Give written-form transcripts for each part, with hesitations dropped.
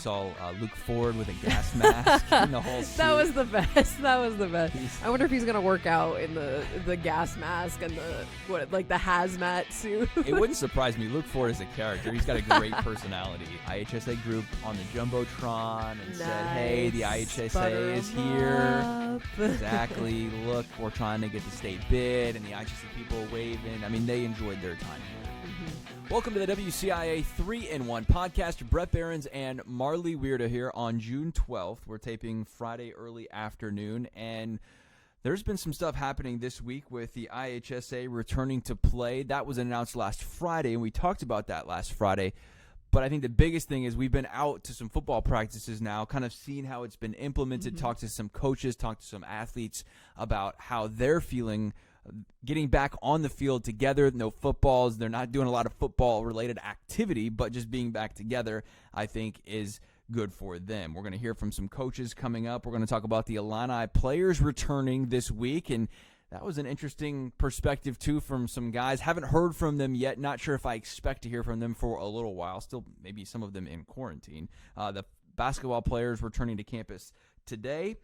saw Luke Ford with a gas mask and the whole suit. That was the best. I wonder if he's gonna work out in the gas mask and the hazmat suit. It wouldn't surprise me. Luke Ford is a character. He's got a great personality. IHSA group on the Jumbotron and said, hey, the IHSA is here. Exactly. Look, we're trying to get the state bid, and the IHSA people waving. I mean, they enjoyed their time here. Welcome to the WCIA 3-in-1 podcast. Bret Beherns and Marlee Wierda here on June 12th. We're taping Friday early afternoon, and there's been some stuff happening this week with the IHSA returning to play. That was announced last Friday, and we talked about that last Friday. But I think the biggest thing is we've been out to some football practices now, kind of seeing how it's been implemented, talked to some coaches, talked to some athletes about how they're feeling getting back on the field together. No footballs. They're not doing a lot of football-related activity, but just being back together, I think, is good for them. We're going to hear from some coaches coming up. We're going to talk about the Illini players returning this week, and that was an interesting perspective, too, from some guys. Haven't heard from them yet. Not sure if I expect to hear from them for a little while. Still, maybe some of them in quarantine. The basketball players returning to campus today.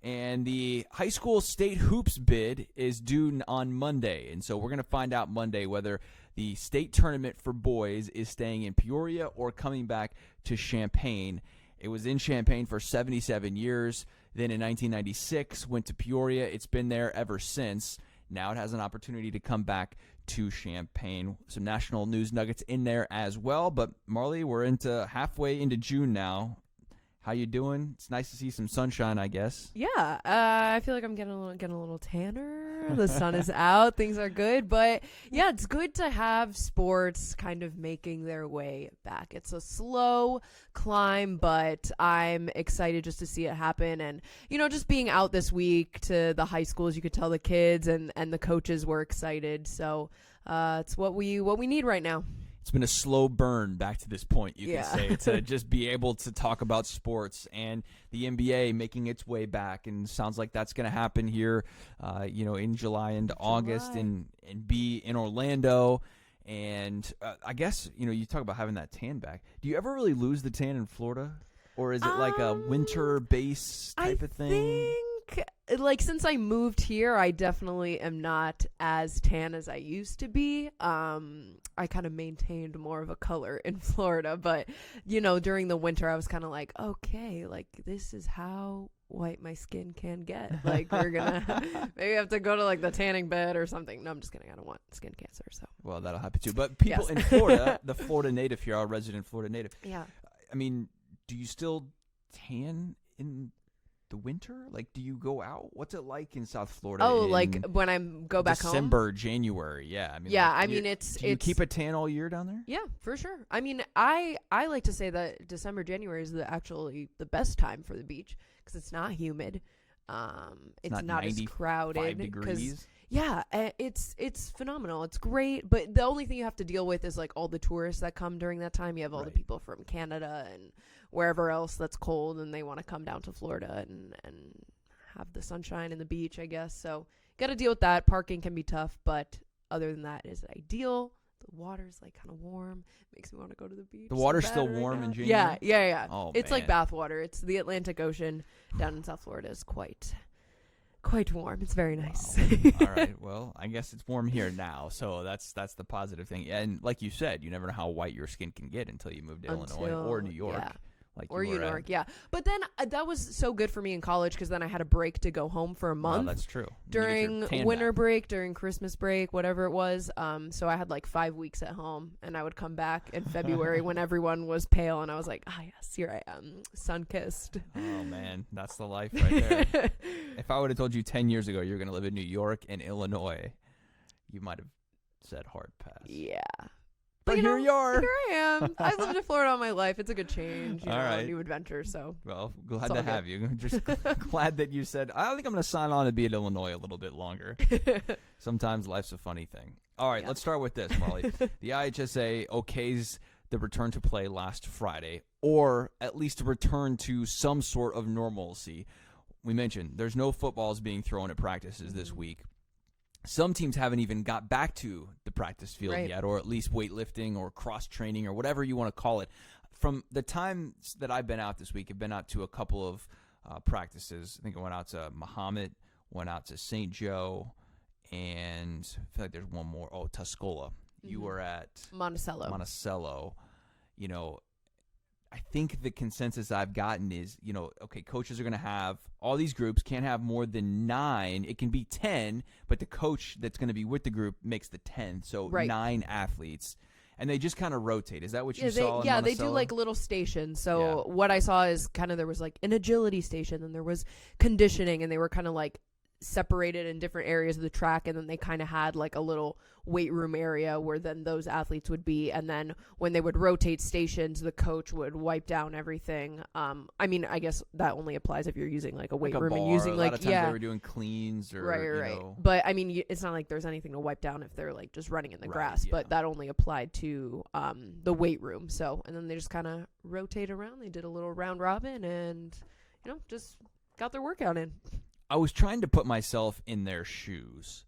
And the high school state hoops bid is due on Monday. And so we're going to find out Monday whether the state tournament for boys is staying in Peoria or coming back to Champaign. It was in Champaign for 77 years. Then in 1996, went to Peoria. It's been there ever since. Now it has an opportunity to come back to Champaign. Some national news nuggets in there as well. But Marlee, we're halfway into June now. How you doing? It's nice to see some sunshine, I guess. Yeah, I feel like I'm getting a little tanner. The sun is out. Things are good. But, yeah, it's good to have sports kind of making their way back. It's a slow climb, but I'm excited just to see it happen. And, just being out this week to the high schools, you could tell the kids and the coaches were excited. So it's what we need right now. It's been a slow burn back to this point, you can say, to just be able to talk about sports and the NBA making its way back. And sounds like that's going to happen here, in July into August and be in Orlando. And I guess, you talk about having that tan back. Do you ever really lose the tan in Florida? Or is it like a winter base type of thing? Since I moved here, I definitely am not as tan as I used to be. I kind of maintained more of a color in Florida, but during the winter I was kind of like, okay, this is how white my skin can get. We're gonna maybe have to go to the tanning bed or something. No, I'm just kidding. I don't want skin cancer. So well, that'll happen too. But people in Florida, the Florida native here, our resident Florida native. Yeah. I mean, do you still tan in the winter? Do you go out? What's it like in South Florida? When I go back home? December, January, yeah. Do you keep a tan all year down there? Yeah, for sure. I mean, I like to say that December, January is actually the best time for the beach because it's not humid. It's not as crowded. 5 degrees. Yeah, it's phenomenal. It's great, but the only thing you have to deal with is all the tourists that come during that time. You have all the people from Canada and wherever else that's cold, and they want to come down to Florida and have the sunshine and the beach, I guess. So got to deal with that. Parking can be tough, but other than that, it's ideal. The water's kind of warm. Makes me want to go to the beach. The water's still warm in January? Yeah. Oh, it's man. like bath water. It's the Atlantic Ocean down in South Florida is quite warm. It's very nice. Wow. All right. Well, I guess it's warm here now, so that's the positive thing. And like you said, you never know how white your skin can get until you move to Illinois or New York. Yeah. Or New York, yeah. But then that was so good for me in college because then I had a break to go home for a month. Oh, that's true. During winter break, during Christmas break, whatever it was. So I had 5 weeks at home, and I would come back in February when everyone was pale, and I was like, yes, here I am, sun-kissed. Oh, man, that's the life right there. If I would have told you 10 years ago you were going to live in New York and Illinois, you might have said hard pass. Yeah. But here you are. Here I am. I've lived in Florida all my life. It's a good change, all right. A new adventure. So, well, glad to have you. Just glad that you said, I think I'm going to sign on to be in Illinois a little bit longer. Sometimes life's a funny thing. All right, let's start with this, Marlee. The IHSA okays the return to play last Friday, or at least return to some sort of normalcy. We mentioned there's no footballs being thrown at practices this week. Some teams haven't even got back to the practice field yet, or at least weightlifting or cross-training or whatever you want to call it. from the times that I've been out this week, I've been out to a couple of practices. I think I went out to Mahomet, went out to St. Joe, and I feel like there's one more. Oh, Tuscola. You were at Monticello. You know, I think the consensus I've gotten is, you know, okay, coaches are going to have all these groups, can't have more than 9. It can be 10, but the coach that's going to be with the group makes the 10th. So 9 athletes. And they just kind of rotate. Is that what you saw? Yeah, they do like little stations. So what I saw is kind of there was like an agility station, and there was conditioning, and they were kind of like separated in different areas of the track, and then they kind of had like a little weight room area where then those athletes would be, and then when they would rotate stations, the coach would wipe down everything. I mean, I guess that only applies if you're using like a weight room and using like, a lot of times they were doing cleans or right. You know. But I mean, it's not like there's anything to wipe down if they're like just running in the grass, but that only applied to the weight room. So, and then they just kind of rotate around. They did a little round robin and, you know, just got their workout in. I was trying to put myself in their shoes,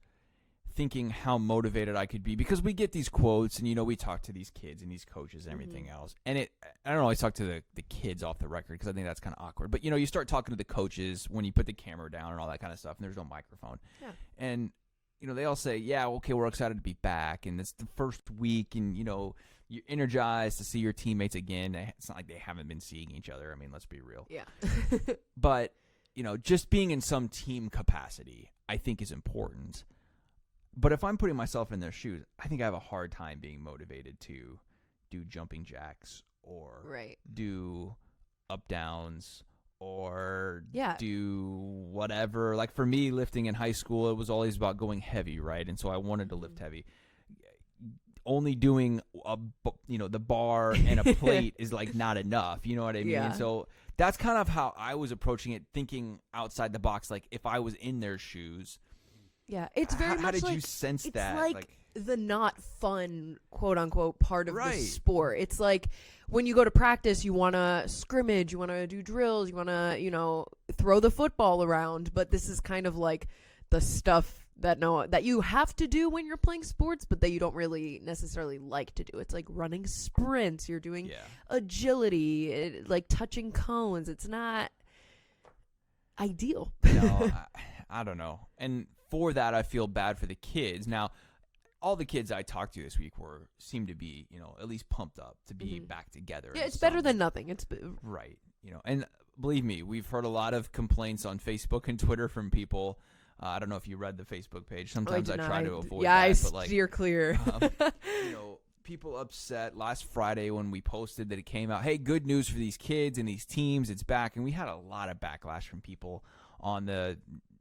thinking how motivated I could be, because we get these quotes and, you know, we talk to these kids and these coaches and everything else. And I don't always talk to the kids off the record because I think that's kind of awkward. But, you know, you start talking to the coaches when you put the camera down and all that kind of stuff, and there's no microphone. Yeah. And, you know, they all say, yeah, okay, we're excited to be back. And it's the first week and, you know, you're energized to see your teammates again. It's not like they haven't been seeing each other. I mean, let's be real. Yeah. But, you know, just being in some team capacity, I think is important. But if I'm putting myself in their shoes, I think I have a hard time being motivated to do jumping jacks or do up downs or do whatever. Like for me, lifting in high school, it was always about going heavy, right? And so I wanted to lift heavy. Only doing the bar and a plate is like not enough. You know what I mean? Yeah. So that's kind of how I was approaching it, thinking outside the box. Like if I was in their shoes. Yeah, it's very much how did like, you sense it's that? Like the not fun, quote unquote, part of the sport. It's like when you go to practice, you want to scrimmage, you want to do drills, you want to, you know, throw the football around. But this is kind of like the stuff that you have to do when you're playing sports, but that you don't really necessarily like to do. It's like running sprints. You're doing agility, like touching cones. It's not ideal. No, I don't know. And for that, I feel bad for the kids. Now, all the kids I talked to this week seemed to be, you know, at least pumped up to be back together. Yeah, it's better than nothing. It's right. You know, and believe me, we've heard a lot of complaints on Facebook and Twitter from people. I don't know if you read the Facebook page. Sometimes I try to avoid that. I but steer clear. You know, people upset last Friday when we posted that it came out. Hey, good news for these kids and these teams. It's back. And we had a lot of backlash from people on the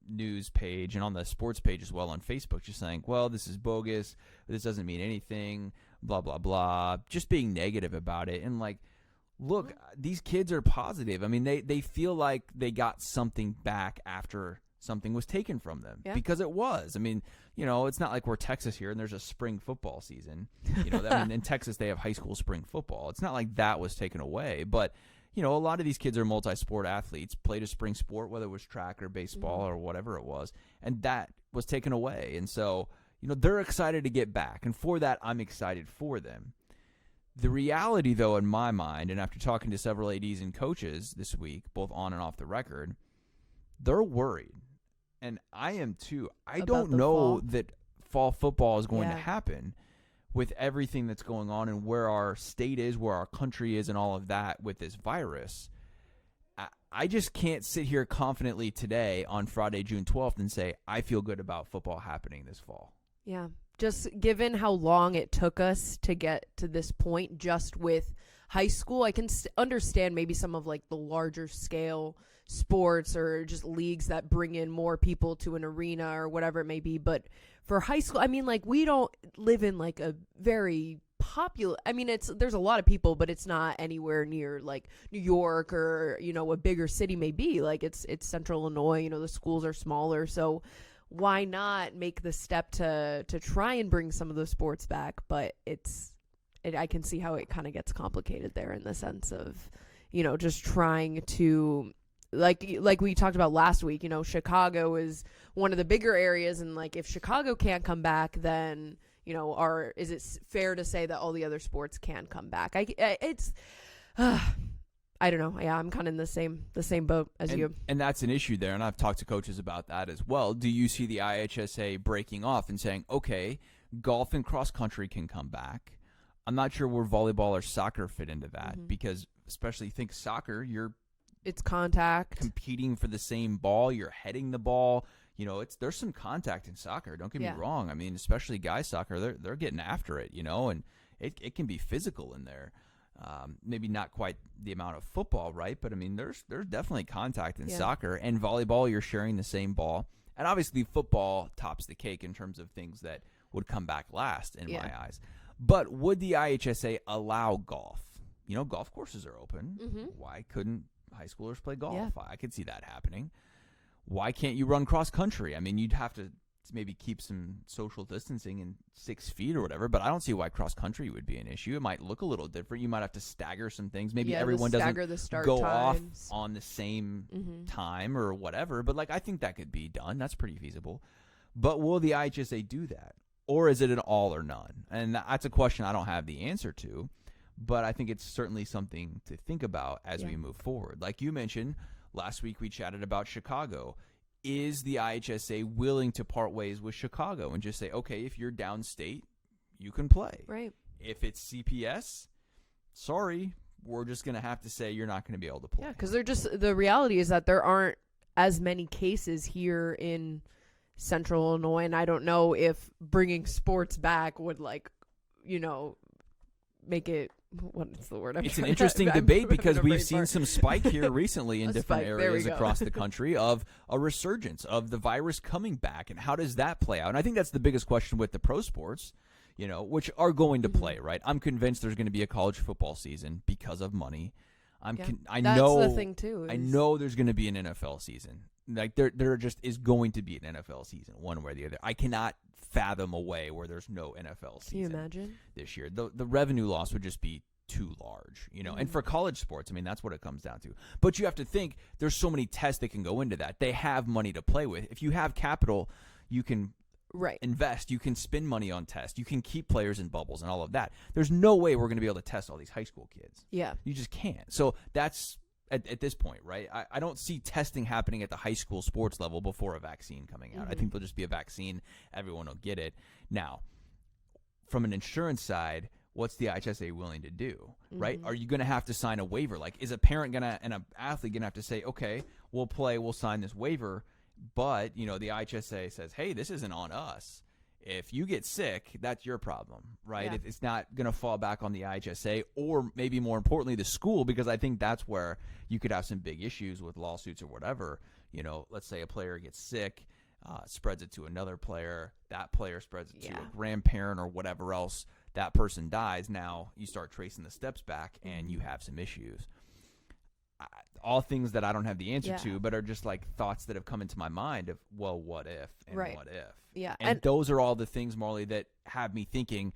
news page and on the sports page as well on Facebook, just saying, well, this is bogus. This doesn't mean anything, blah, blah, blah. Just being negative about it. And like, look, these kids are positive. I mean, they feel like they got something back after something was taken from them because it was. I mean, you know, it's not like we're Texas here and there's a spring football season. You know, I mean, in Texas they have high school spring football. It's not like that was taken away, but you know, a lot of these kids are multi-sport athletes, played a spring sport, whether it was track or baseball or whatever it was, and that was taken away. And so, you know, they're excited to get back, and for that, I'm excited for them. The reality, though, in my mind, and after talking to several ADs and coaches this week, both on and off the record, they're worried. And I am too. I don't know that fall football is going to happen with everything that's going on and where our state is, where our country is, and all of that with this virus. I just can't sit here confidently today on Friday, June 12th and say, I feel good about football happening this fall. Yeah. Just given how long it took us to get to this point just with high school, I can understand maybe some of like the larger scale sports or just leagues that bring in more people to an arena or whatever it may be. But for high school, I mean, like we don't live in like a very popular, I mean, there's a lot of people, but it's not anywhere near like New York or, you know, a bigger city may be. Like it's central Illinois, you know, the schools are smaller. So why not make the step to try and bring some of those sports back? But I can see how it kind of gets complicated there in the sense of, you know, just trying to, like we talked about last week, you know, Chicago is one of the bigger areas, and like if Chicago can't come back, then, you know, is it fair to say that all the other sports can come back? I don't know. Yeah, I'm kind of in the same boat as you. And that's an issue there, and I've talked to coaches about that as well. Do you see the IHSA breaking off and saying, okay, golf and cross country can come back? I'm not sure where volleyball or soccer fit into that because especially think soccer, it's contact. Competing for the same ball, you're heading the ball. You know, there's some contact in soccer. Don't get me wrong. I mean, especially guys soccer, they're getting after it, you know, and it can be physical in there. Maybe not quite the amount of football, right? But I mean, there's definitely contact in soccer, and volleyball, you're sharing the same ball. And obviously football tops the cake in terms of things that would come back last in my eyes. But would the IHSA allow golf? You know, golf courses are open. Why couldn't high schoolers play golf? I could see that happening. Why can't you run cross country? I mean, you'd have to maybe keep some social distancing in 6 feet or whatever, but I don't see why cross country would be an issue. It might look a little different. You might have to stagger some things. Maybe everyone doesn't go off on the same time or whatever, but like I think that could be done. That's pretty feasible. But will the IHSA do that? Or is it an all or none? And that's a question I don't have the answer to, but I think it's certainly something to think about as we move forward. Like you mentioned, last week we chatted about Chicago. Is the IHSA willing to part ways with Chicago and just say, okay, if you're downstate, you can play. Right. If it's CPS, sorry, we're just going to have to say you're not going to be able to play. Yeah, because the reality is that there aren't as many cases here in Central Illinois, and I don't know if bringing sports back would, like, you know, make it. What is the word? It's an interesting debate because we've seen some spike here recently in different areas across the country of a resurgence of the virus coming back, and how does that play out? And I think that's the biggest question with the pro sports, you know, which are going to play, right? I'm convinced there's going to be a college football season because of money. I know that's the thing too. I know there's going to be an NFL season. Like there just is going to be an NFL season, one way or the other. I cannot fathom a way where there's no NFL season. Can you imagine this year? The revenue loss would just be too large, you know. And for college sports, I mean, that's what it comes down to. But you have to think there's so many tests that can go into that. They have money to play with. If you have capital, you can invest. You can spend money on tests. You can keep players in bubbles and all of that. There's no way we're going to be able to test all these high school kids. Yeah, you just can't. So that's at this point, right? I don't see testing happening at the high school sports level before a vaccine coming out. I think there'll just be a vaccine. Everyone will get it. Now, from an insurance side, what's the IHSA willing to do, right? Are you going to have to sign a waiver? Like, is a parent and an athlete going to have to say, okay, we'll play, we'll sign this waiver, but, you know, the IHSA says, hey, this isn't on us. If you get sick, that's your problem, right? Yeah. It's not going to fall back on the IHSA or maybe more importantly, the school, because I think that's where you could have some big issues with lawsuits or whatever. You know, let's say a player gets sick, spreads it to another player, that player spreads it to a grandparent or whatever else, that person dies. Now you start tracing the steps back and you have some issues. All things that I don't have the answer to, but are just like thoughts that have come into my mind of, well, what if and what if? Yeah. And those are all the things, Marlee, that have me thinking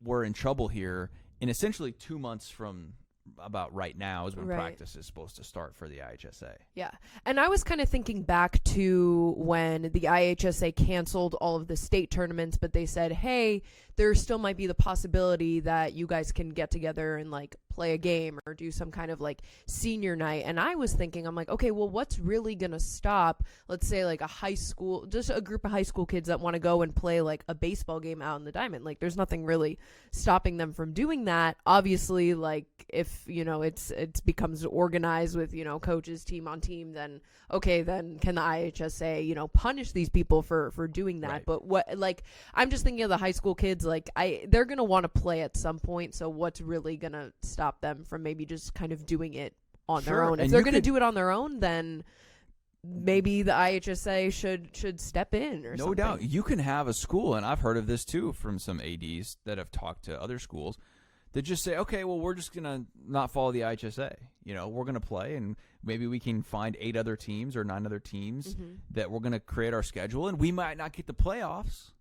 we're in trouble here. And essentially 2 months from about right now is when practice is supposed to start for the IHSA. Yeah. And I was kind of thinking back to when the IHSA canceled all of the state tournaments, but they said, hey, there still might be the possibility that you guys can get together and like play a game or do some kind of like senior night. And I was thinking, I'm like, okay, well, what's really going to stop, let's say like a high school, just a group of high school kids that want to go and play like a baseball game out in the diamond? Like there's nothing really stopping them from doing that. Obviously, like if, you know, it becomes organized with, you know, coaches team on team, then okay, then can the IHSA, you know, punish these people for doing that? Right. But what, like, I'm just thinking of the high school kids, like they're going to want to play at some point. So what's really going to stop them from maybe just kind of doing it on their own? If they're going to do it on their own, then maybe the IHSA should step in or something. No doubt. You can have a school, and I've heard of this too from some ADs that have talked to other schools, that just say, okay, well, we're just going to not follow the IHSA. You know, we're going to play, and maybe we can find 8 other teams or 9 other teams that we're going to create our schedule, and we might not get the playoffs.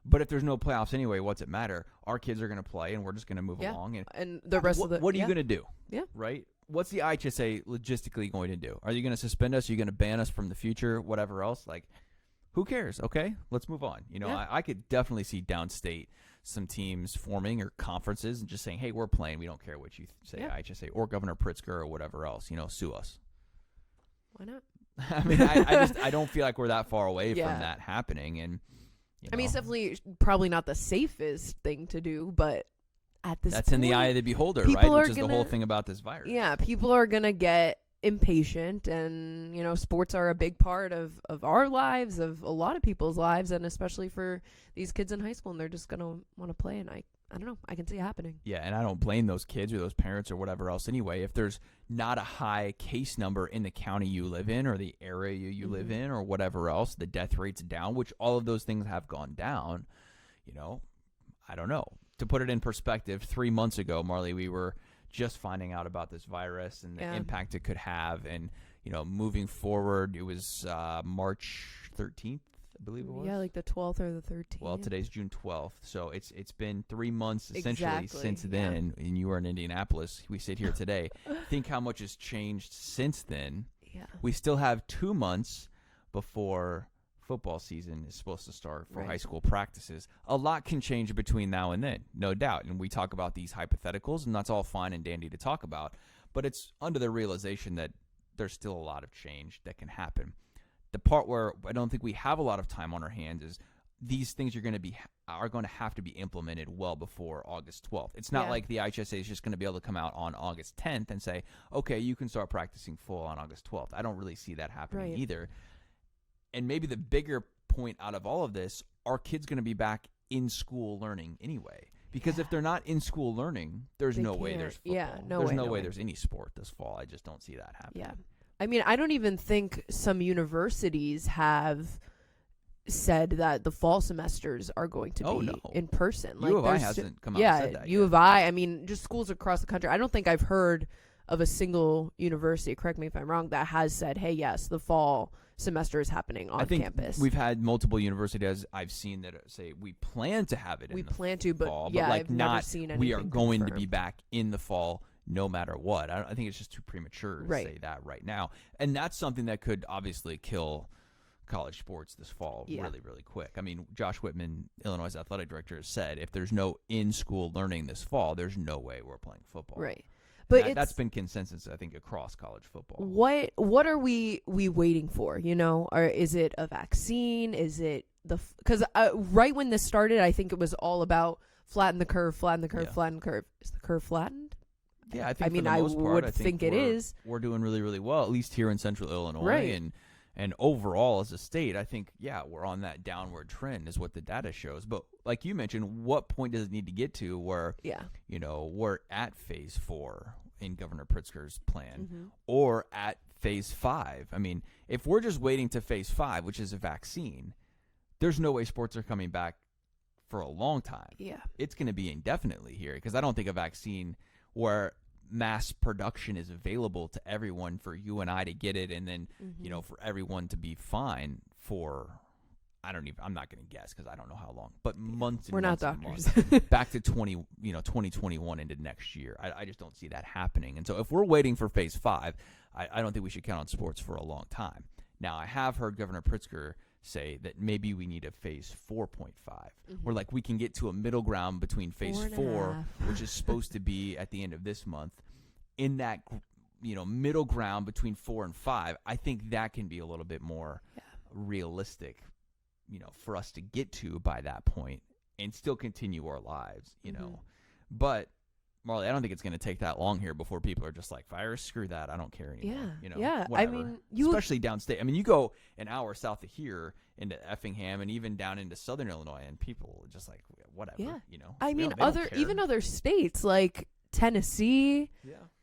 But if there's no playoffs anyway, what's it matter? Our kids are going to play, and we're just going to move along. And the rest of the... What are you going to do? Yeah. Right? What's the IHSA logistically going to do? Are you going to suspend us? Are you going to ban us from the future? Whatever else? Like, who cares? Okay, let's move on. You know, I could definitely see downstate some teams forming or conferences and just saying, hey, we're playing. We don't care what you say, IHSA or Governor Pritzker or whatever else. Sue us. Why not? I mean, I don't feel like we're that far away from that happening. And I mean, it's definitely probably not the safest thing to do, but at this that's point, in the eye of the beholder, right? Which is the whole thing about this virus. Yeah, people are gonna get impatient, and sports are a big part of our lives, of a lot of people's lives, and especially for these kids in high school, and they're just gonna want to play. And I don't know, I can see it happening. Yeah, and I don't blame those kids or those parents or whatever else anyway. If there's not a high case number in the county you live in or the area you live in or whatever else, the death rate's down, which all of those things have gone down, I don't know. To put it in perspective, 3 months ago, Marlee, we were just finding out about this virus and the impact it could have. And, moving forward, it was March 13th, I believe it was. Yeah, like the 12th or the 13th. Well, today's June 12th. So it's been 3 months essentially since then. And you were in Indianapolis. We sit here today. Think how much has changed since then. Yeah. We still have 2 months before football season is supposed to start for high school practices. A lot can change between now and then, no doubt. And we talk about these hypotheticals, and that's all fine and dandy to talk about. But it's under the realization that there's still a lot of change that can happen. The part where I don't think we have a lot of time on our hands is these things are going to have to be implemented well before August 12th. It's not like the IHSA is just going to be able to come out on August 10th and say, okay, you can start practicing full on August 12th. I don't really see that happening either. And maybe the bigger point out of all of this, are kids going to be back in school learning anyway? Because if they're not in school learning, there's no way there's football. Yeah, there's no way there's any sport this fall. I just don't see that happening. Yeah. I mean, I don't even think some universities have said that the fall semesters are going to be in person. U of I hasn't come out and said that U of I mean, just schools across the country. I don't think I've heard of a single university, correct me if I'm wrong, that has said, hey, yes, the fall semester is happening on campus. We've had multiple universities I've seen that say we plan to have it in the fall, but like I've never seen anything we are going confirmed. to be back in the fall no matter what. I think it's just too premature to say that right now. And that's something that could obviously kill college sports this fall really, really quick. I mean, Josh Whitman, Illinois' athletic director, has said if there's no in-school learning this fall, there's no way we're playing football. Right. But that's been consensus, I think, across college football. What are we waiting for? Or is it a vaccine? Is it because right when this started, I think it was all about flatten the curve, flatten the curve, flatten the curve. Is the curve flattened? Yeah, I think. For the most part, I think it is. We're doing really, really well, at least here in Central Illinois, and overall as a state, I think we're on that downward trend, is what the data shows. But like you mentioned, what point does it need to get to where we're at phase 4 in Governor Pritzker's plan, or at phase 5? I mean, if we're just waiting to phase 5, which is a vaccine, there's no way sports are coming back for a long time. Yeah, it's going to be indefinitely here, because I don't think a vaccine where mass production is available to everyone for you and I to get it, and then for everyone to be fine for I'm not going to guess because I don't know how long, but months and we're months not and doctors. months, back to 2021 into next year. I just don't see that happening. And so if we're waiting for phase 5, I don't think we should count on sports for a long time. Now, I have heard Governor Pritzker say that maybe we need a phase 4.5, where like we can get to a middle ground between phase 4, which is supposed to be at the end of this month. In that middle ground between 4 and 5, I think that can be a little bit more realistic, for us to get to by that point and still continue our lives, But Marlee, I don't think it's going to take that long here before people are just like, virus, screw that, I don't care anymore. Whatever. I mean, especially downstate. I mean, you go an hour south of here into Effingham and even down into Southern Illinois, and people are just like, whatever. Yeah. I mean, other states like Tennessee,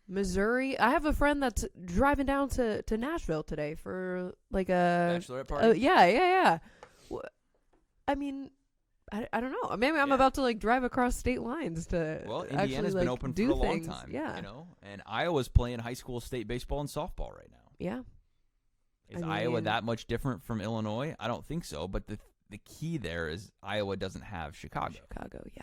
Missouri. I have a friend that's driving down to Nashville today for like a bachelorette party. Yeah. I mean, I don't know. Maybe I'm about to like drive across state lines to. Well, Indiana's been open for a long time. Yeah. And Iowa's playing high school state baseball and softball right now. Yeah. Is Iowa that much different from Illinois? I don't think so. But the key there is Iowa doesn't have Chicago. Yeah.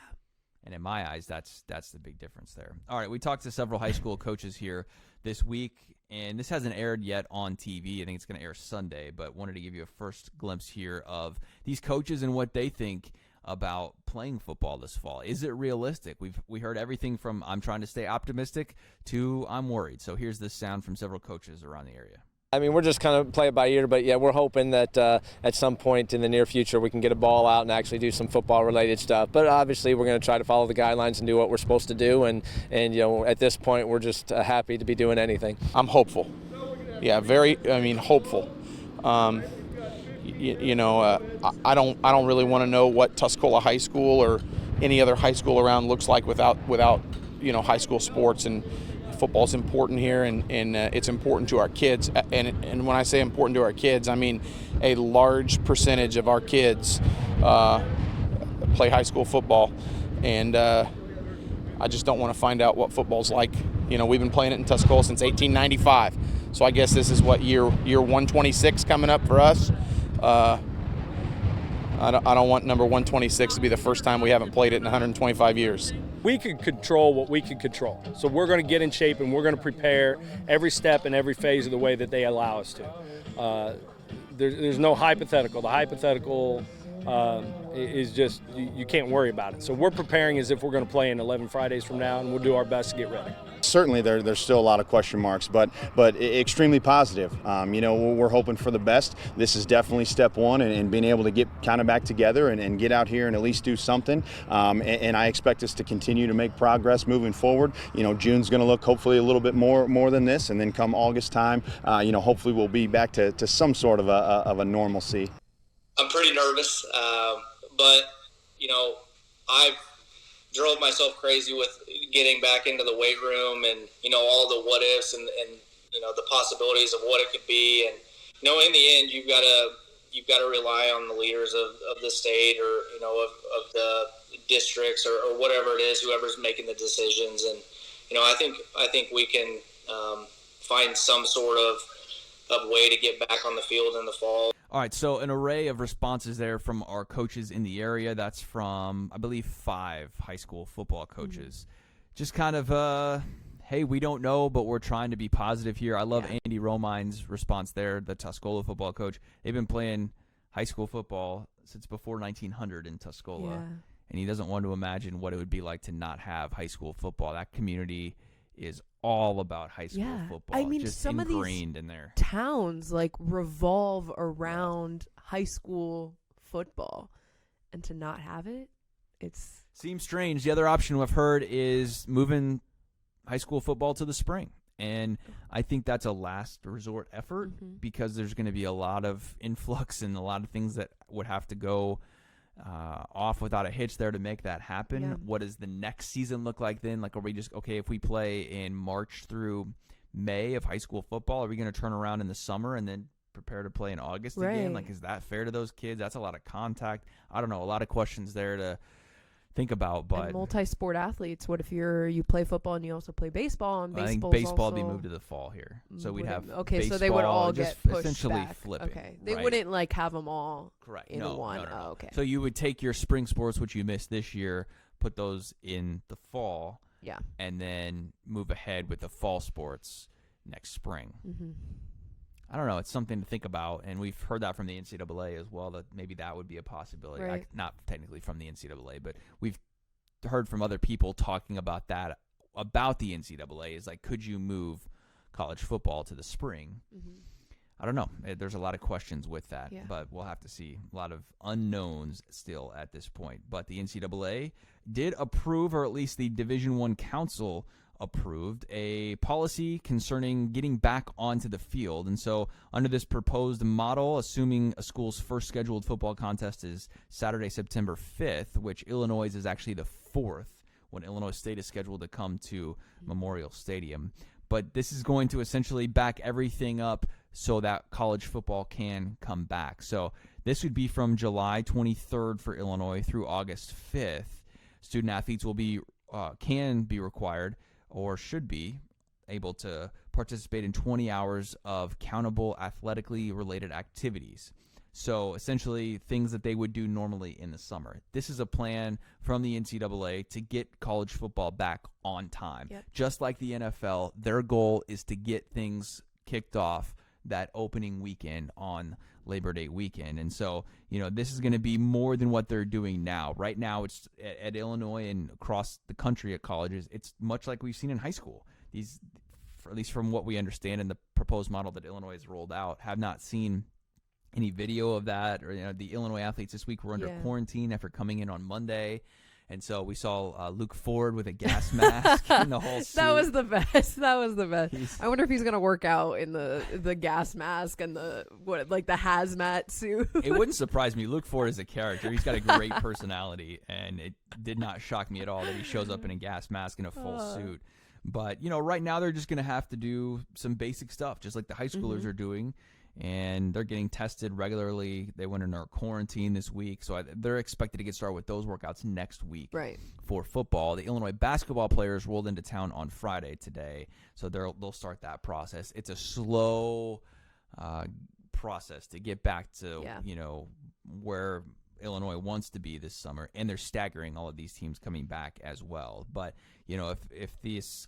And in my eyes, that's the big difference there. All right, we talked to several high school coaches here this week, and this hasn't aired yet on TV. I think it's going to air Sunday, but wanted to give you a first glimpse here of these coaches and what they think about playing football this fall? Is it realistic? We heard everything from I'm trying to stay optimistic to I'm worried. So here's this sound from several coaches around the area. I mean, we're just kind of play it by ear, but yeah, we're hoping that at some point in the near future we can get a ball out and actually do some football-related stuff. But obviously, we're going to try to follow the guidelines and do what we're supposed to do. And at this point, we're just happy to be doing anything. I'm hopeful. Yeah, hopeful. I don't really want to know what Tuscola High School or any other high school around looks like without high school sports, and football is important here, and it's important to our kids. And when I say important to our kids, I mean a large percentage of our kids play high school football, and I just don't want to find out what football's like. We've been playing it in Tuscola since 1895, so I guess this is what year 126 coming up for us. I don't want number 126 to be the first time we haven't played it in 125 years. We can control what we can control. So we're going to get in shape and we're going to prepare every step and every phase of the way that they allow us to. There's no hypothetical. The hypothetical is just, you can't worry about it. So we're preparing as if we're going to play in 11 Fridays from now, and we'll do our best to get ready. Certainly there's still a lot of question marks, but extremely positive. We're hoping for the best. This is definitely step one, and being able to get kind of back together and get out here and at least do something. And I expect us to continue to make progress moving forward. June's going to look hopefully a little bit more than this, and then come August time, hopefully we'll be back to some sort of a normalcy. I'm pretty nervous, but I've drove myself crazy with getting back into the weight room and all the what ifs and the possibilities of what it could be, and in the end you've got to rely on the leaders of the state or of the districts or whatever it is, whoever's making the decisions, and I think we can find some sort of way to get back on the field in the fall. All right, so an array of responses there from our coaches in the area. That's from, I believe, 5 high school football coaches. Just kind of, hey, we don't know, but we're trying to be positive here. I love Andy Romine's response there, the Tuscola football coach. They've been playing high school football since before 1900 in Tuscola, and he doesn't want to imagine what it would be like to not have high school football. That community is all about high school football. I mean, just some ingrained of these in there. Towns revolve around high school football, and to not have it, seems strange. The other option we've heard is moving high school football to the spring, and I think that's a last resort effort because there's going to be a lot of influx and a lot of things that would have to go off without a hitch there to make that happen. What does the next season look like then? Are we just, okay, if we play in March through May of high school football, are we going to turn around in the summer and then prepare to play in August again? Is that fair to those kids? That's a lot of contact. I don't know, a lot of questions there to think about. But and multi-sport athletes, what if you play football and you also play baseball? And I think baseball would be moved to the fall here, so we'd have baseball, so they would all get pushed essentially back. Flip it. Okay, they wouldn't have them all correct in one. No. Oh, okay. So you would take your spring sports, which you missed this year, put those in the fall, and then move ahead with the fall sports next spring. I don't know. It's something to think about, and we've heard that from the NCAA as well, that maybe that would be a possibility. Right. Not technically from the NCAA, but we've heard from other people talking about that, about the NCAA, is could you move college football to the spring? I don't know. There's a lot of questions with that, but we'll have to see. A lot of unknowns still at this point. But the NCAA did approve, or at least the Division I Council approved, a policy concerning getting back onto the field. And so under this proposed model, assuming a school's first scheduled football contest is Saturday, September 5th, which Illinois is actually the 4th, when Illinois State is scheduled to come to Memorial Stadium. But this is going to essentially back everything up so that college football can come back. So this would be from July 23rd for Illinois through August 5th. Student athletes will be can be required, or should be able to participate in 20 hours of countable athletically related activities. So essentially things that they would do normally in the summer. This is a plan from the NCAA to get college football back on time. Just like the NFL, their goal is to get things kicked off that opening weekend on Labor Day weekend. And so, this is going to be more than what they're doing now. Right now, it's at Illinois and across the country at colleges, it's much like we've seen in high school. These, at least from what we understand in the proposed model that Illinois has rolled out, have not seen any video of that. Or the Illinois athletes this week were under quarantine after coming in on Monday. And so we saw Luke Ford with a gas mask and the whole suit. That was the best. I wonder if he's gonna work out in the gas mask and the hazmat suit. It wouldn't surprise me. Luke Ford is a character. He's got a great personality, and it did not shock me at all that he shows up in a gas mask and a full suit. But right now they're just gonna have to do some basic stuff, just like the high schoolers are doing. And they're getting tested regularly. They went into quarantine this week, so they're expected to get started with those workouts next week for football. The Illinois basketball players rolled into town on Friday today, so they'll start that process. It's a slow process to get back to where Illinois wants to be this summer, and they're staggering all of these teams coming back as well. But if this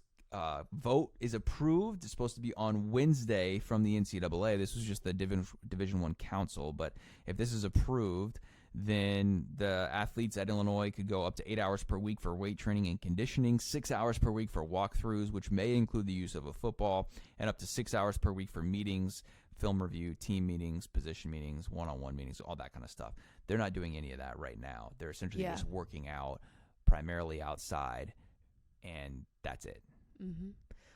vote is approved, it's supposed to be on Wednesday from the NCAA. This was just the Division I Council, but if this is approved, then the athletes at Illinois could go up to 8 hours per week for weight training and conditioning, 6 hours per week for walkthroughs, which may include the use of a football, and up to 6 hours per week for meetings, film review, team meetings, position meetings, one-on-one meetings, all that kind of stuff. They're not doing any of that right now. They're essentially just working out primarily outside, and that's it. Mm-hmm.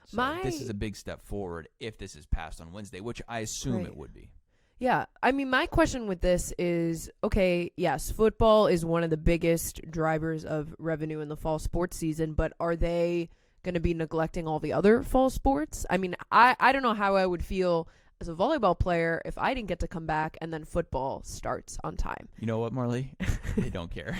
So this is a big step forward if this is passed on Wednesday, which I assume it would be. Yeah. I mean, my question with this is, okay, yes, football is one of the biggest drivers of revenue in the fall sports season, but are they going to be neglecting all the other fall sports? I mean, I don't know how I would feel as a volleyball player if I didn't get to come back and then football starts on time. You know what, Marlee? They don't care.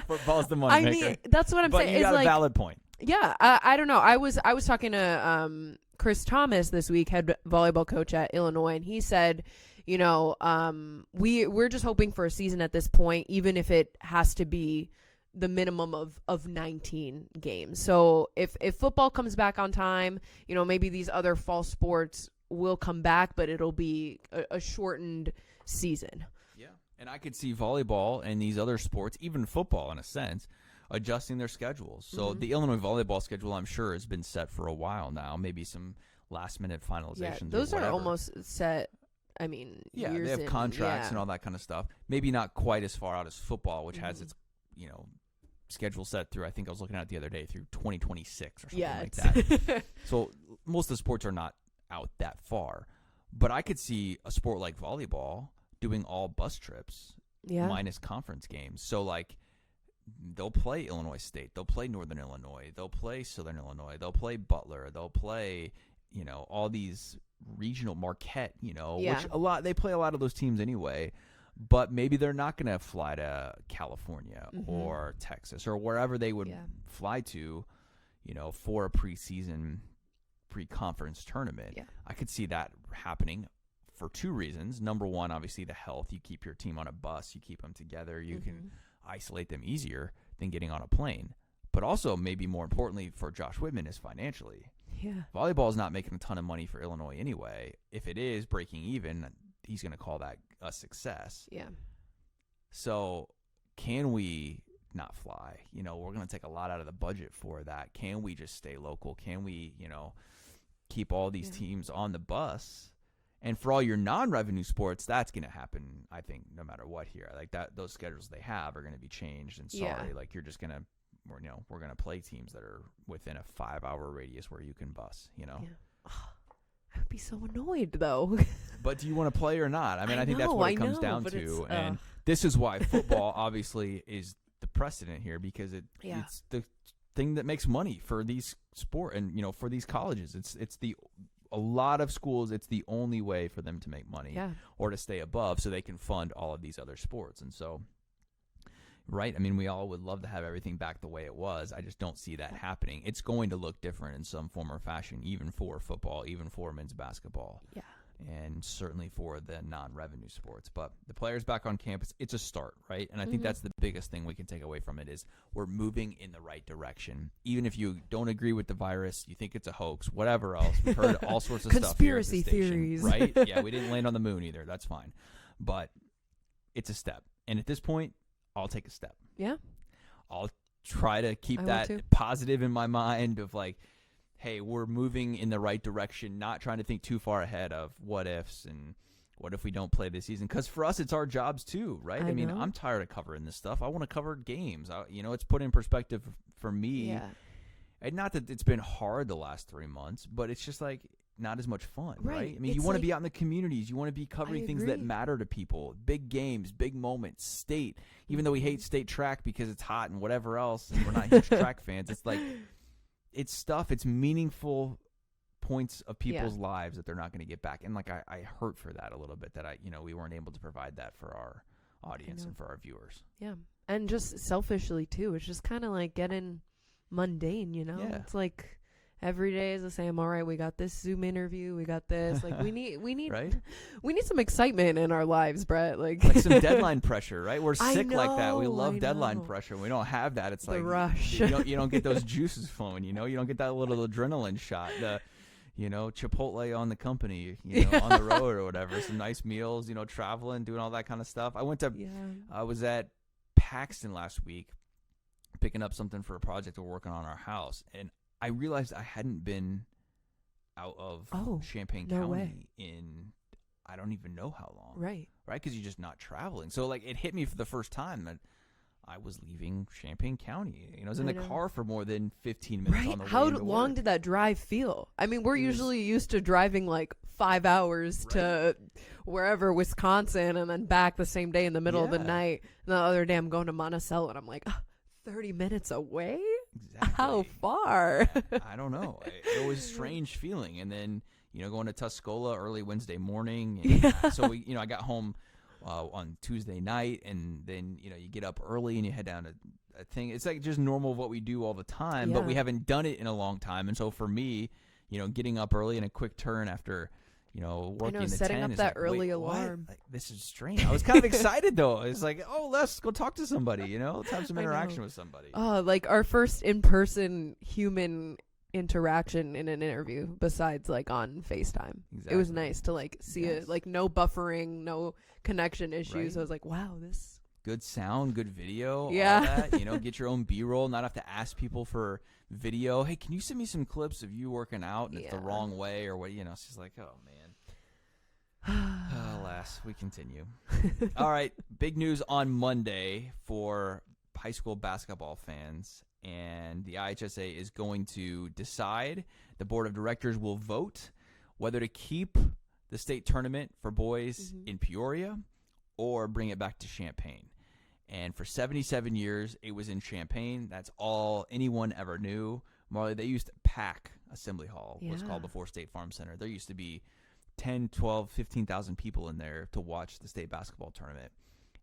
Football's the moneymaker. I mean, that's what I'm saying. But you got a valid point. Yeah, I don't know. I was talking to Chris Thomas this week, head volleyball coach at Illinois, and he said, we're just hoping for a season at this point, even if it has to be the minimum of 19 games. So if football comes back on time, maybe these other fall sports will come back, but it'll be a shortened season. Yeah, and I could see volleyball and these other sports, even football in a sense, adjusting their schedules. So the Illinois volleyball schedule, I'm sure, has been set for a while now. Maybe some last-minute finalizations. Yeah, those are almost set. I mean, they have contracts and all that kind of stuff. Maybe not quite as far out as football, which has its schedule set through. I think I was looking at it the other day through 2026 or something like that. So most of the sports are not out that far, but I could see a sport like volleyball doing all bus trips minus conference games. So they'll play Illinois State, they'll play Northern Illinois, they'll play Southern Illinois, they'll play Butler, they'll play all these regional Marquette, which they play a lot of those teams anyway. But maybe they're not going to fly to California or Texas or wherever they would fly to, for a preseason pre-conference tournament. Yeah. I could see that happening for two reasons. Number one, obviously the health. You keep your team on a bus, you keep them together, you can isolate them easier than getting on a plane. But also, maybe more importantly for Josh Whitman, is financially. Yeah. Volleyball is not making a ton of money for Illinois anyway. If it is breaking even, he's going to call that a success. Yeah. So can we not fly? We're going to take a lot out of the budget for that. Can we just stay local? Can we, keep all these teams on the bus? And for all your non-revenue sports, that's going to happen, I think, no matter what here. Those schedules they have are going to be changed. And sorry, you're just going to, we're going to play teams that are within a 5-hour radius where you can bus, Yeah. I would be so annoyed, though. But do you want to play or not? I mean, I think that's what it comes down to. And this is why football obviously is the precedent here, because it's the thing that makes money for these sport and, for these colleges. A lot of schools, it's the only way for them to make money or to stay above so they can fund all of these other sports. And so, right, I mean, we all would love to have everything back the way it was. I just don't see that happening. It's going to look different in some form or fashion, even for football, even for men's basketball. Yeah. And certainly for the non-revenue sports. But the players back on campus, it's a start, right? And I think that's the biggest thing we can take away from it is we're moving in the right direction. Even if you don't agree with the virus, you think it's a hoax, whatever else. We've heard all sorts of conspiracy stuff here at the station, theories. right? Yeah, we didn't land on the moon either. That's fine. but it's a step. And at this point, I'll take a step. Yeah. I'll try to keep I will that too. positive in my mind of like, hey, we're moving in the right direction, not trying to think too far ahead of what ifs and what if we don't play this season. Because for us, it's our jobs too, right? I mean, know. I'm tired of covering this stuff. I want to cover games. It's put in perspective for me. Yeah. And not that it's been hard the last 3 months, but it's just like not as much fun, right? I mean, you It's want to like- be out in the communities. You want to be covering things that agree. matter to people. Big games, big moments, state. Even though we hate state track because it's hot and whatever else, and we're not huge track fans, it's like it's stuff. It's meaningful points of people's lives that they're not going to get back. And like I hurt for that a little bit that we weren't able to provide that for our audience and for our viewers. Yeah. And just selfishly too, it's just kind of like getting mundane, you know? Yeah. It's like every day is the same. All right, we got this Zoom interview, we got this. Like we need Right? we need some excitement in our lives, Brett. Like some deadline pressure, right? We're I sick like that. We know, love I deadline know. pressure. We don't have that. It's The like rush. You don't get those juices flowing. You don't get that little adrenaline shot. The Chipotle on the company, on the road or whatever. Some nice meals, traveling, doing all that kind of stuff. I was at Paxton last week picking up something for a project we're working on our house, and I realized I hadn't been out of Champaign no County way. in I don't even know how long. Right. Because you're just not traveling. So like it hit me for the first time that I was leaving Champaign County. I was in the car for more than 15 minutes on the way How into long work. did that drive feel? I mean, we're usually used to driving like 5 hours to wherever, Wisconsin, and then back the same day in the middle of the night. And the other day I'm going to Monticello, and I'm like, 30 minutes away? Exactly. How far? I don't know. It was a strange feeling. And then, going to Tuscola early Wednesday morning. And so I got home on Tuesday night, and then you get up early and you head down to a thing. It's like just normal what we do all the time, but we haven't done it in a long time. And so for me, getting up early and a quick turn after working the setting 10 up is that like, early wait, what? alarm. Like, this is strange. I was kind of excited though. It's like, let's go talk to somebody. Let's have some interaction with somebody. Like our first in-person human interaction in an interview besides like on FaceTime. Exactly. It was nice to like see it, like no buffering, no connection issues. Right. I was like, wow, this good sound, good video, Yeah. all that. Get your own B-roll, not have to ask people for video. Hey, can you send me some clips of you working out and it's the wrong way or what? It's just like, oh man. Alas, we continue. All right, big news on Monday for high school basketball fans, and the IHSA is going to decide. The board of directors will vote whether to keep the state tournament for boys in Peoria or bring it back to Champaign. And for 77 years, it was in Champaign. That's all anyone ever knew. Marlee, they used to pack Assembly Hall, what's called before State Farm Center. There used to be 10, 12, 15,000 people in there to watch the state basketball tournament.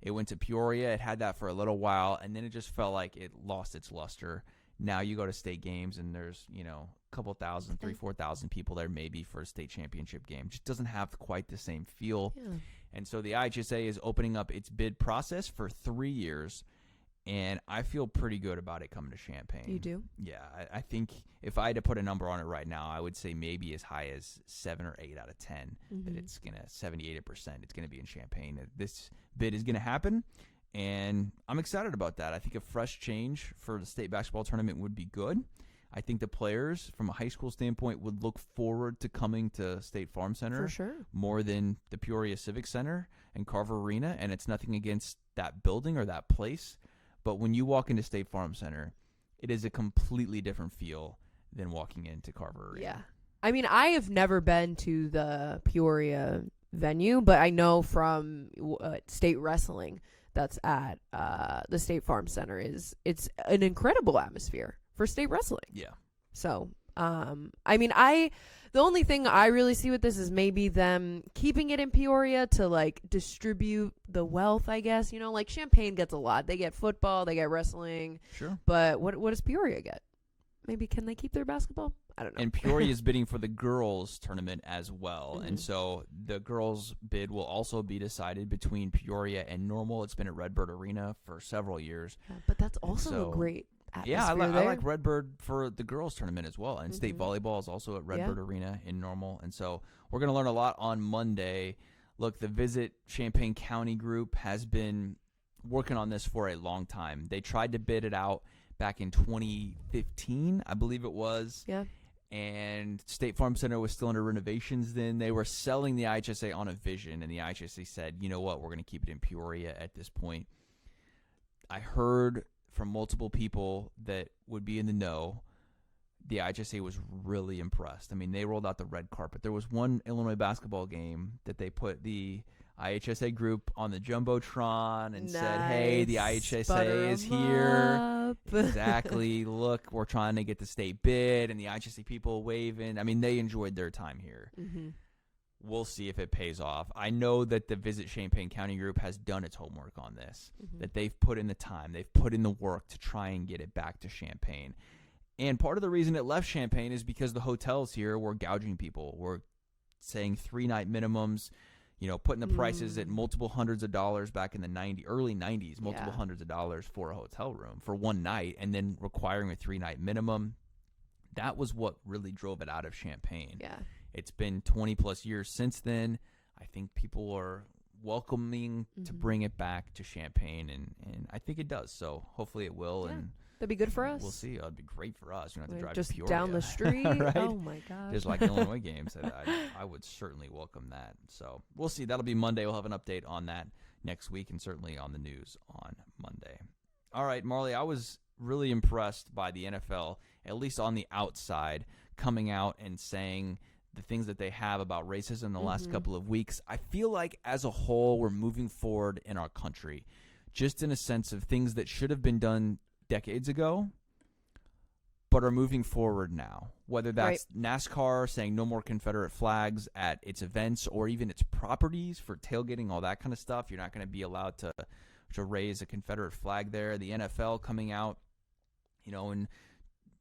It went to Peoria. It had that for a little while, and then it just felt like it lost its luster. Now you go to state games, and there's, a couple thousand, 4,000 people there maybe for a state championship game. Just doesn't have quite the same feel. Yeah. And so the IHSA is opening up its bid process for 3 years, and I feel pretty good about it coming to Champaign. You do? Yeah, I think if I had to put a number on it right now, I would say maybe as high as 7 or 8 out of 10 that it's going to 70-80%. It's going to be in Champaign. This bid is going to happen, and I'm excited about that. I think a fresh change for the state basketball tournament would be good. I think the players, from a high school standpoint, would look forward to coming to State Farm Center For sure. more than the Peoria Civic Center and Carver Arena, and it's nothing against that building or that place. But when you walk into State Farm Center, it is a completely different feel than walking into Carver Arena. Yeah. I mean, I have never been to the Peoria venue, but I know from state wrestling that's at the State Farm Center it's an incredible atmosphere for state wrestling. Yeah. So, I mean, the only thing I really see with this is maybe them keeping it in Peoria to like distribute the wealth, I guess. Like Champaign gets a lot. They get football, they get wrestling. Sure. But what does Peoria get? Maybe can they keep their basketball? I don't know. And Peoria is bidding for the girls tournament as well. And so the girls bid will also be decided between Peoria and Normal. It's been at Redbird Arena for several years. Yeah, but that's also so- a great atmosphere Yeah, I there. like Redbird for the girls tournament as well. And state volleyball is also at Redbird Arena in Normal. And so we're going to learn a lot on Monday. look, the Visit Champaign County group has been working on this for a long time. They tried to bid it out back in 2015, I believe it was. Yeah. And State Farm Center was still under renovations then. They were selling the IHSA on a vision, and the IHSA said, you know what, we're going to keep it in Peoria at this point. I heard from multiple people that would be in the know, the IHSA was really impressed. I mean, they rolled out the red carpet. There was one Illinois basketball game that they put the IHSA group on the Jumbotron and said, hey, the IHSA is here. Exactly. Look, we're trying to get the state bid, and the IHSA people waving. I mean, they enjoyed their time here. Mm-hmm. We'll see if it pays off. I know that the Visit Champaign County group has done its homework on this, that they've put in the time, they've put in the work to try and get it back to Champaign. And part of the reason it left Champaign is because the hotels here were gouging people. We're saying 3-night minimums, putting the prices at multiple hundreds of dollars back in the early 90s, multiple hundreds of dollars for a hotel room for one night, and then requiring a 3-night minimum. That was what really drove it out of Champaign. Yeah. It's been 20 plus years since then. I think people are welcoming to bring it back to Champaign, and I think it does. So hopefully it will. Yeah. And that'd be good for us. We'll see. It'd be great for us. You don't have to drive just to Peoria. down the street. Right? Oh my gosh. Just like Illinois games. I would certainly welcome that. So we'll see. That'll be Monday. We'll have an update on that next week, and certainly on the news on Monday. All right, Marlee, I was really impressed by the NFL, at least on the outside, coming out and saying the things that they have about racism the last couple of weeks. I feel like as a whole, we're moving forward in our country, just in a sense of things that should have been done decades ago, but are moving forward now. Whether that's NASCAR saying no more Confederate flags at its events or even its properties for tailgating, all that kind of stuff. You're not going to be allowed to raise a Confederate flag there. The NFL coming out, and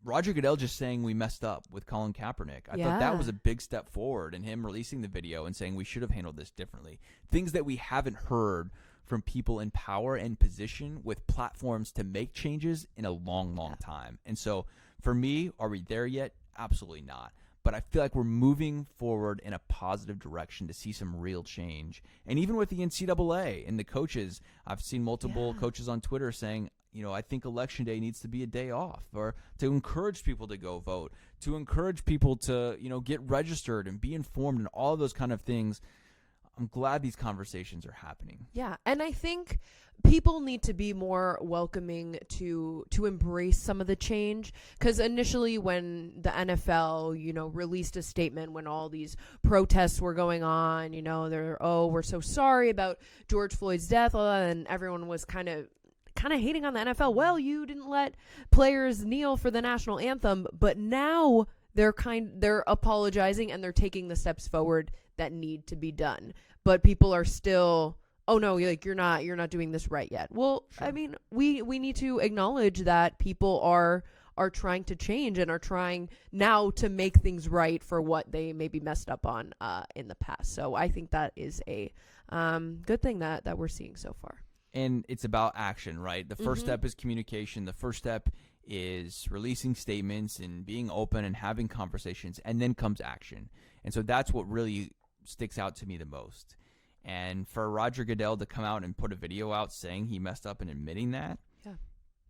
Roger Goodell just saying we messed up with Colin Kaepernick. I thought that was a big step forward, and him releasing the video and saying we should have handled this differently. Things that we haven't heard from people in power and position with platforms to make changes in a long, long time. And so for me, are we there yet? Absolutely not. But I feel like we're moving forward in a positive direction to see some real change. And even with the NCAA and the coaches, I've seen multiple coaches on Twitter saying, I think Election Day needs to be a day off, or to encourage people to go vote, to encourage people to, get registered and be informed and all of those kind of things. I'm glad these conversations are happening. Yeah, and I think people need to be more welcoming to embrace some of the change, because initially when the NFL, released a statement when all these protests were going on, we're so sorry about George Floyd's death, and everyone was kind of hating on the NFL. Well, you didn't let players kneel for the national anthem, but now they're apologizing and they're taking the steps forward that need to be done. But people are still, oh no, you're not doing this right yet. Well, sure. I mean, we need to acknowledge that people are trying to change and are trying now to make things right for what they maybe messed up on in the past. So I think that is a good thing that we're seeing so far. And it's about action, right? The first step is communication. The first step is releasing statements and being open and having conversations, and then comes action. And so that's what really sticks out to me the most. And for Roger Goodell to come out and put a video out saying he messed up and admitting that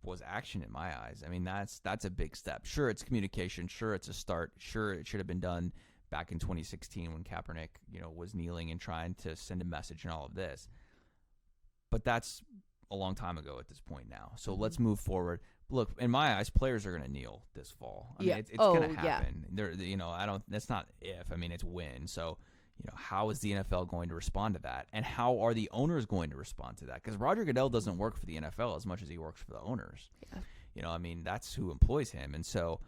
was action in my eyes. I mean, that's a big step. Sure, it's communication. Sure, it's a start. Sure, it should have been done back in 2016 when Kaepernick, was kneeling and trying to send a message and all of this. But that's a long time ago at this point now. So let's move forward. Look, in my eyes, players are going to kneel this fall. I mean, it's going to happen. That's not if. I mean, it's when. So, how is the NFL going to respond to that? And how are the owners going to respond to that? Because Roger Goodell doesn't work for the NFL as much as he works for the owners. Yeah. That's who employs him. And so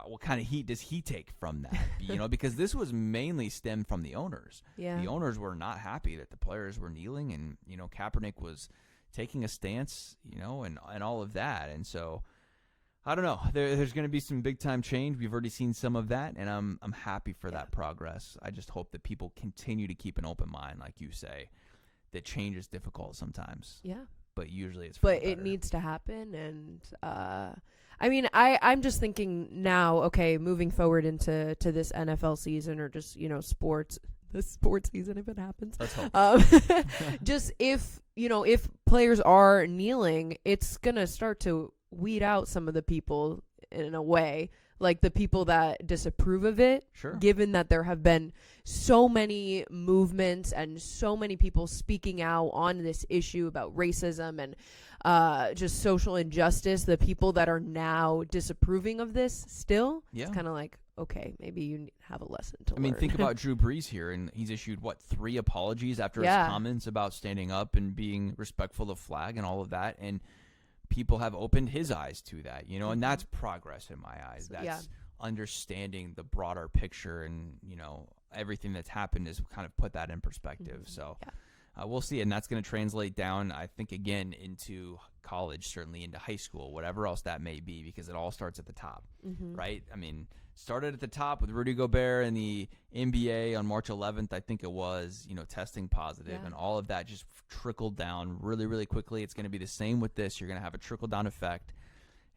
what kind of heat does he take from that? Because this was mainly stemmed from the owners. Yeah. The owners were not happy that the players were kneeling, and Kaepernick was taking a stance, and all of that. And so I don't know. There's going to be some big time change. We've already seen some of that, and I'm happy for that progress. I just hope that people continue to keep an open mind, like you say. That change is difficult sometimes. Yeah. But usually it's But it needs to happen, and I'm just thinking now, okay, moving forward into this NFL season, or just, sports this sports season if it happens. Let's hope. Just if players are kneeling, it's gonna start to weed out some of the people in a way, like the people that disapprove of it. Sure. Given that there have been so many movements and so many people speaking out on this issue about racism and just social injustice, the people that are now disapproving of this still, it's kind of like, okay, maybe you have a lesson to learn. I mean, think about Drew Brees here, and he's issued, 3 apologies after his comments about standing up and being respectful of flag and all of that, and people have opened his eyes to that, and that's progress in my eyes. That's understanding the broader picture, and, everything that's happened has kind of put that in perspective. So we'll see, and that's going to translate down, I think, again, into college, certainly into high school, whatever else that may be, because it all starts at the top, right? I mean, started at the top with Rudy Gobert and the NBA on March 11th, I think it was, testing positive, and all of that just trickled down really, really quickly. It's going to be the same with this. You're going to have a trickle-down effect,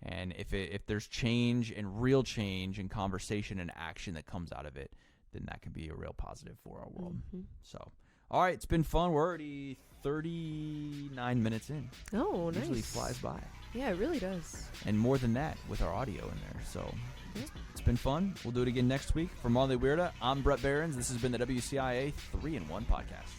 and if there's change and real change and conversation and action that comes out of it, then that can be a real positive for our world. So, all right, it's been fun. We're already 39 minutes in. Oh, nice. Usually flies by. Yeah, it really does. And more than that with our audio in there. So it's been fun. We'll do it again next week. For Marlee Wierda, I'm Bret Beherns. This has been the WCIA 3-in-1 podcast.